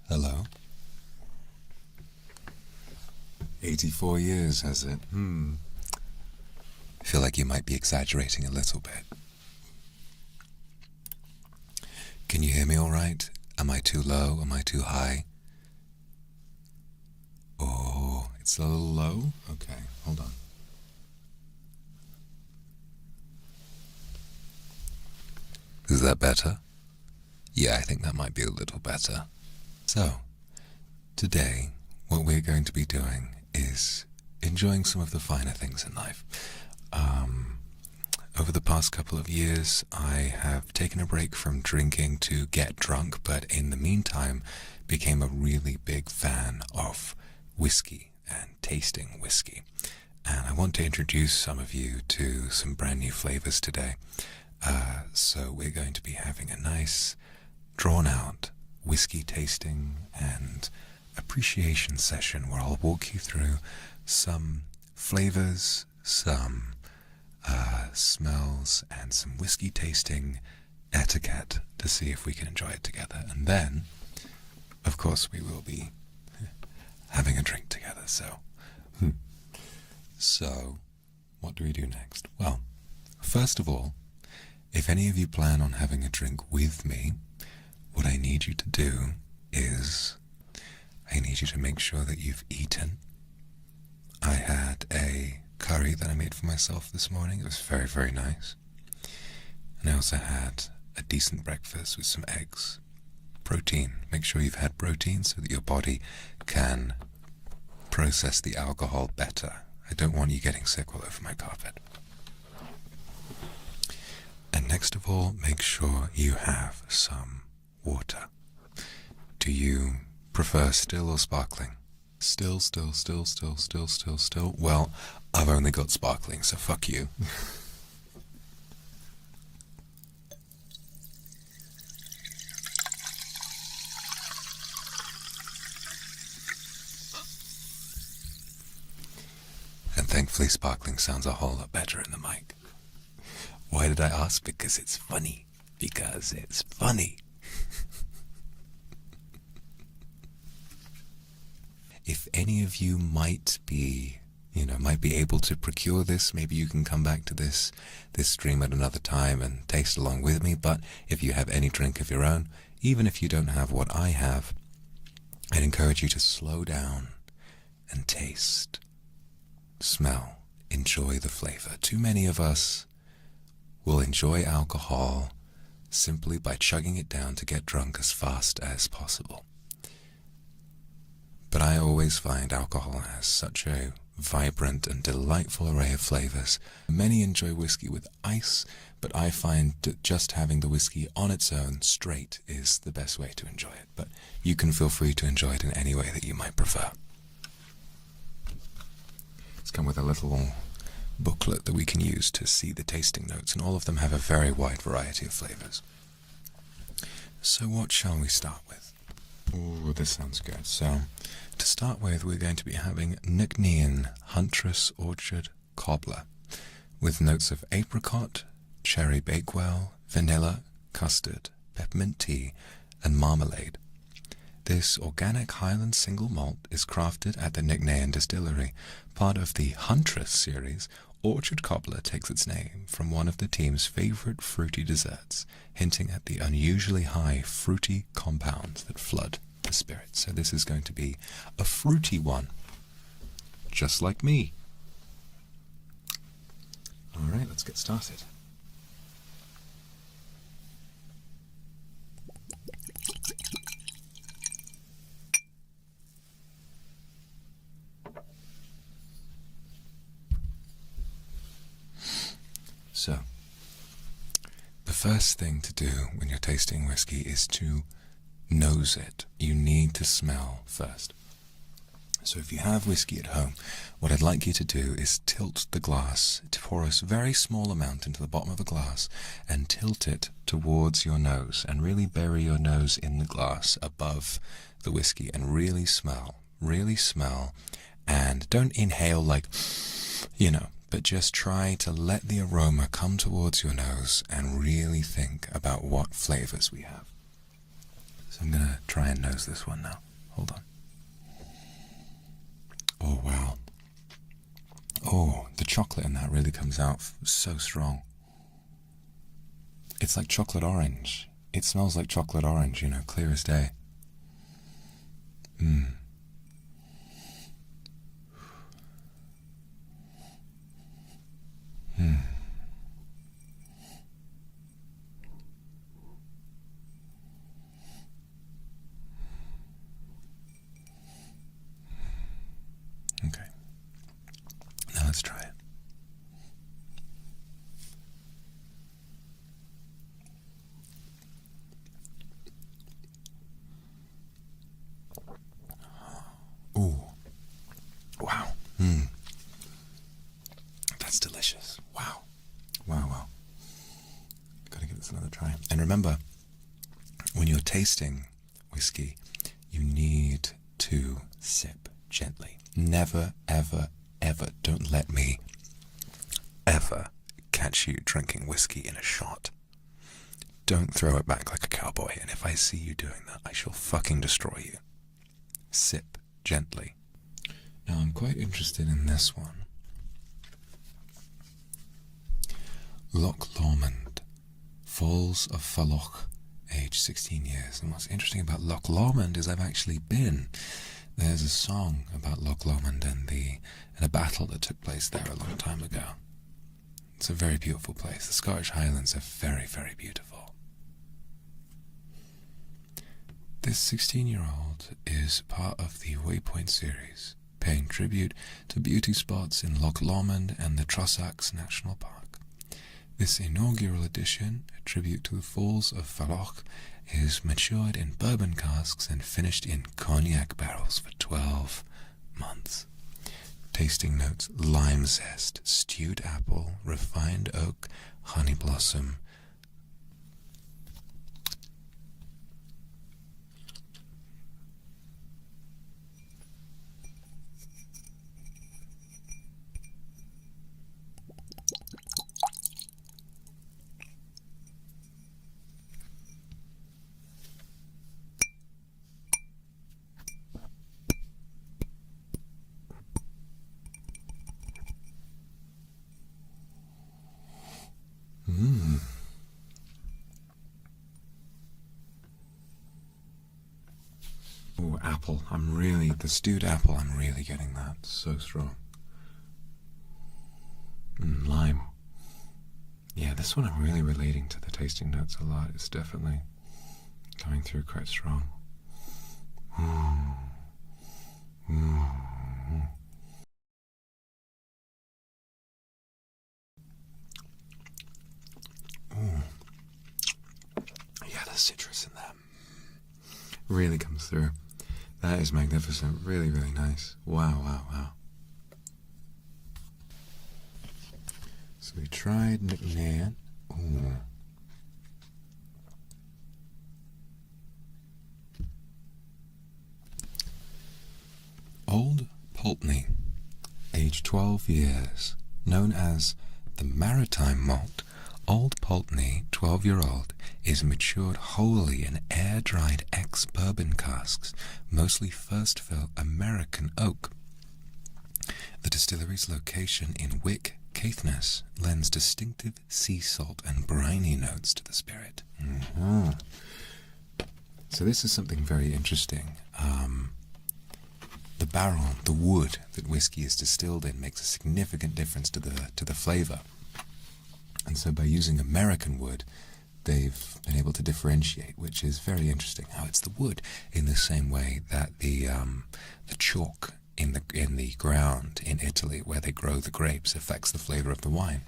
Hello. 84 years, has it? I feel like you might be exaggerating a little bit. Can you hear me all right? Am I too low? Am I too high? Oh, it's a little low? Okay, hold on. Is that better? Yeah, I think that might be a little better. So, today, what we're going to be doing is enjoying some of the finer things in life. Over the past couple of years, I have taken a break from drinking to get drunk, but in the meantime, became a really big fan of whiskey and tasting whiskey. And I want to introduce some of you to some brand new flavors today. So we're going to be having a nice, drawn-out whiskey tasting and appreciation session where I'll walk you through some flavors, some smells, and some whiskey tasting etiquette to see if we can enjoy it together. And then, of course, we will be having a drink together. So, what do we do next? Well, first of all, if any of you plan on having a drink with me, what I need you to do is I need you to make sure that you've eaten. I had a curry that I made for myself this morning. It was very, very nice. And I also had a decent breakfast with some eggs. Protein. Make sure you've had protein so that your body can process the alcohol better. I don't want you getting sick all over my carpet. And next of all, make sure you have some water. Do you prefer still or sparkling? Still. Well, I've only got sparkling, so fuck you. And thankfully sparkling sounds a whole lot better in the mic. Why did I ask? Because it's funny. Because it's funny. If any of you might be able to procure this, maybe you can come back to this stream at another time and taste along with me. But if you have any drink of your own, even if you don't have what I have, I'd encourage you to slow down and taste, smell, enjoy the flavor. Too many of us will enjoy alcohol simply by chugging it down to get drunk as fast as possible. But I always find alcohol has such a vibrant and delightful array of flavors. Many enjoy whiskey with ice, but I find that just having the whiskey on its own straight is the best way to enjoy it. But you can feel free to enjoy it in any way that you might prefer. It's come with a little booklet that we can use to see the tasting notes, and all of them have a very wide variety of flavors. So what shall we start with? Oh, this sounds good. So, to start with, we're going to be having Nijisanjien Huntress Orchard Cobbler, with notes of apricot, cherry bakewell, vanilla, custard, peppermint tea, and marmalade. This organic Highland single malt is crafted at the Nijisanjien distillery. Part of the Huntress series, Orchard Cobbler takes its name from one of the team's favorite fruity desserts, hinting at the unusually high fruity compounds that flood the spirit. So this is going to be a fruity one, just like me. All right, let's get started. So, the first thing to do when you're tasting whiskey is to nose it. You need to smell first. So if you have whiskey at home, what I'd like you to do is tilt the glass, to pour a very small amount into the bottom of a glass and tilt it towards your nose and really bury your nose in the glass above the whiskey and really smell, and don't inhale like, but just try to let the aroma come towards your nose and really think about what flavors we have. So I'm going to try and nose this one now. Hold on. Oh, wow. Oh, the chocolate in that really comes out so strong. It's like chocolate orange. It smells like chocolate orange, you know, clear as day. Mmm. Hmm. Okay. Now let's try it. Ooh. Wow. Mm. That's delicious. Wow. Wow, wow. Gotta give this another try. And remember, when you're tasting whiskey, you need to sip gently. Never, ever, ever, don't let me ever catch you drinking whiskey in a shot. Don't throw it back like a cowboy, and if I see you doing that, I shall fucking destroy you. Sip gently. Now I'm quite interested in this one. Loch Lomond, Falls of Falloch, age 16 years. And what's interesting about Loch Lomond is I've actually been. There's a song about Loch Lomond and a battle that took place there a long time ago. It's a very beautiful place. The Scottish Highlands are very, very beautiful. This 16-year-old is part of the Waypoint series, paying tribute to beauty spots in Loch Lomond and the Trossachs National Park. This inaugural edition, a tribute to the Falls of Falloch, is matured in bourbon casks and finished in cognac barrels for 12 months. Tasting notes: lime zest, stewed apple, refined oak, honey blossom. Mmm. Oh, apple. The stewed apple, I'm really getting that. So strong. Lime. Yeah, this one I'm really relating to the tasting notes a lot. It's definitely coming through quite strong. Yeah, the citrus in that really comes through. That is magnificent. Really, really nice. Wow, wow, wow. So we tried McNair. Ooh. Old Pulteney, age 12 years, known as the Maritime malt. Old Pulteney, 12-year-old, is matured wholly in air-dried ex-bourbon casks, mostly first-fill American oak. The distillery's location in Wick, Caithness, lends distinctive sea salt and briny notes to the spirit. So this is something very interesting. The barrel, the wood that whiskey is distilled in, makes a significant difference to the flavor. And so by using American wood, they've been able to differentiate, which is very interesting. How it's the wood in the same way that the chalk in the ground in Italy, where they grow the grapes, affects the flavor of the wine.